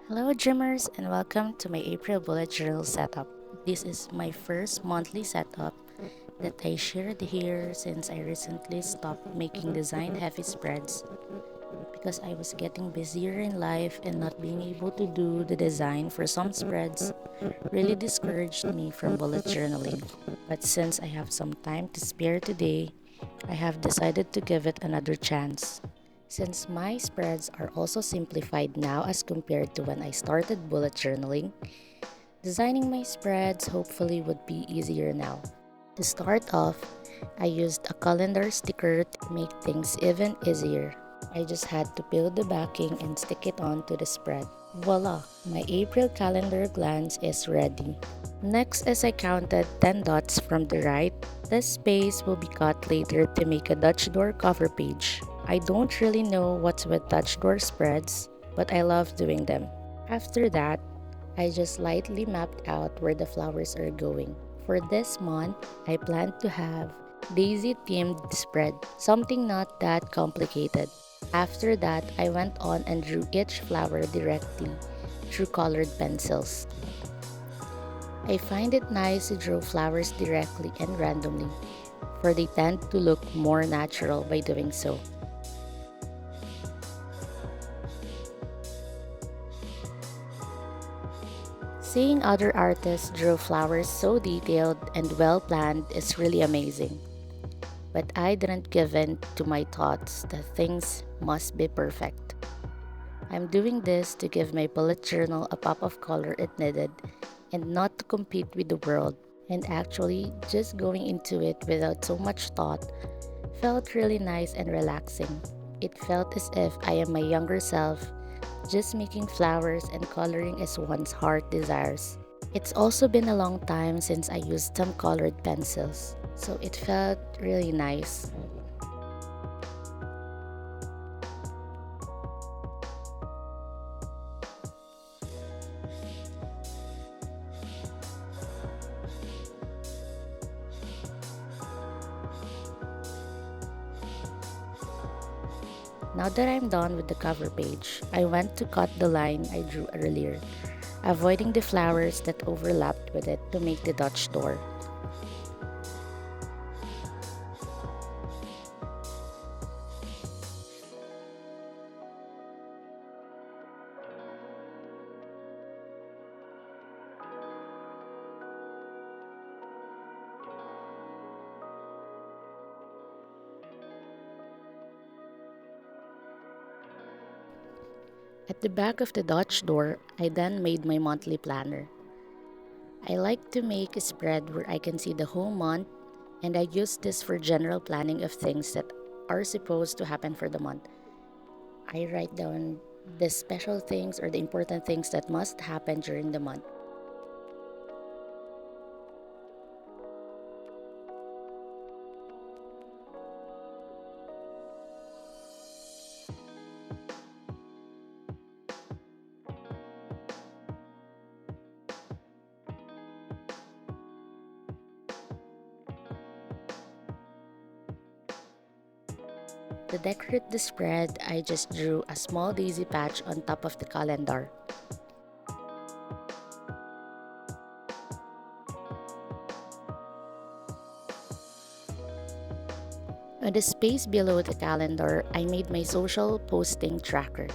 Hello, Dreamers, and welcome to my April bullet journal setup. This is my first monthly setup that I shared here since I recently stopped making design heavy spreads because I was getting busier in life and not being able to do the design for some spreads really discouraged me from bullet journaling. But since I have some time to spare today, I have decided to give it another chance. Since my spreads are also simplified now as compared to when I started bullet journaling, designing my spreads hopefully would be easier now. To start off, I used a calendar sticker to make things even easier. I just had to peel the backing and stick it onto the spread. Voila! My April calendar glance is ready. Next, as I counted 10 dots from the right, this space will be cut later to make a Dutch door cover page. I don't really know what's with Dutch door spreads, but I love doing them. After that, I just lightly mapped out where the flowers are going. For this month, I plan to have daisy themed spread, something not that complicated. After that, I went on and drew each flower directly through colored pencils. I find it nice to draw flowers directly and randomly, for they tend to look more natural by doing so. Seeing other artists draw flowers so detailed and well planned is really amazing. But I didn't give in to my thoughts that things must be perfect. I'm doing this to give my bullet journal a pop of color it needed and not to compete with the world. And actually, just going into it without so much thought felt really nice and relaxing. It felt as if I am my younger self, just making flowers and coloring as one's heart desires. It's also been a long time since I used some colored pencils, so it felt really nice. Now that I'm done with the cover page, I went to cut the line I drew earlier, avoiding the flowers that overlapped with it to make the Dutch door. At the back of the Dutch door, I then made my monthly planner. I like to make a spread where I can see the whole month, and I use this for general planning of things that are supposed to happen for the month. I write down the special things or the important things that must happen during the month. To decorate the spread, I just drew a small daisy patch on top of the calendar. On the space below the calendar, I made my social posting tracker.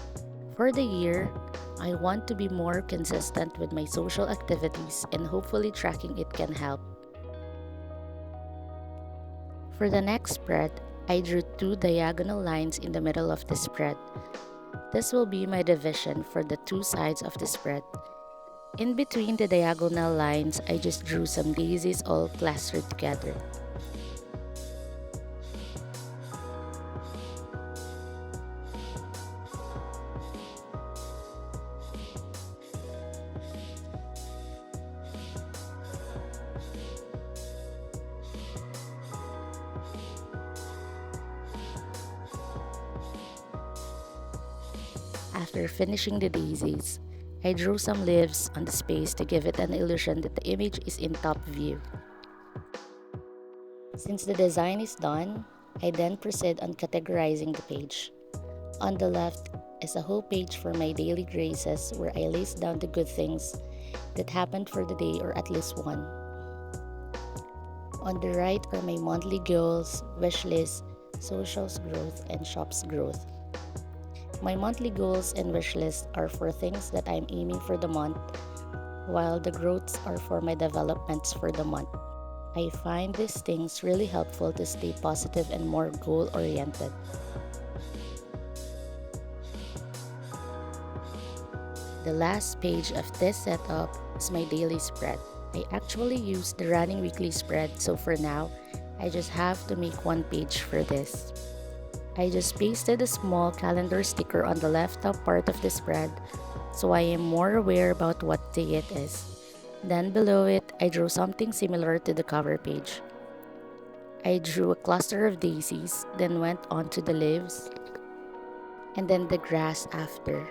For the year, I want to be more consistent with my social activities and hopefully tracking it can help. For the next spread, I drew two diagonal lines in the middle of the spread. This will be my division for the two sides of the spread. In between the diagonal lines, I just drew some daisies all plastered together. After finishing the daisies, I drew some leaves on the space to give it an illusion that the image is in top view. Since the design is done, I then proceed on categorizing the page. On the left, is a whole page for my daily graces where I list down the good things that happened for the day or at least one. On the right are my monthly goals, wish list, socials growth, and shops growth. My monthly goals and wish list are for things that I'm aiming for the month, while the growths are for my developments for the month. I find these things really helpful to stay positive and more goal oriented. The last page of this setup is my daily spread. I actually use the running weekly spread, so for now, I just have to make one page for this. I just pasted a small calendar sticker on the left top part of the spread, so I am more aware about what day it is. Then below it, I drew something similar to the cover page. I drew a cluster of daisies, then went on to the leaves, and then the grass after.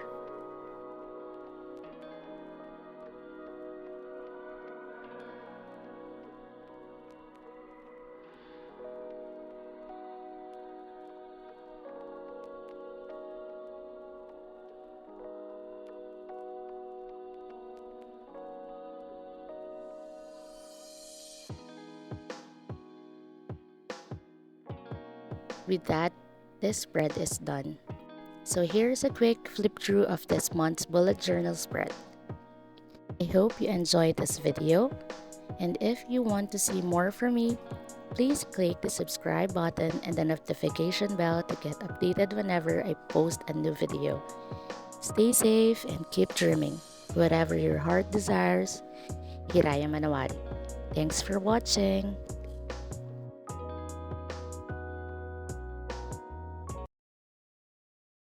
With that, this spread is done. So here's a quick flip through of this month's bullet journal spread. I hope you enjoyed this video, and if you want to see more from me, please click the subscribe button and the notification bell to get updated whenever I post a new video. Stay safe and keep dreaming. Whatever your heart desires, Hiraya Manawari. Thanks for watching.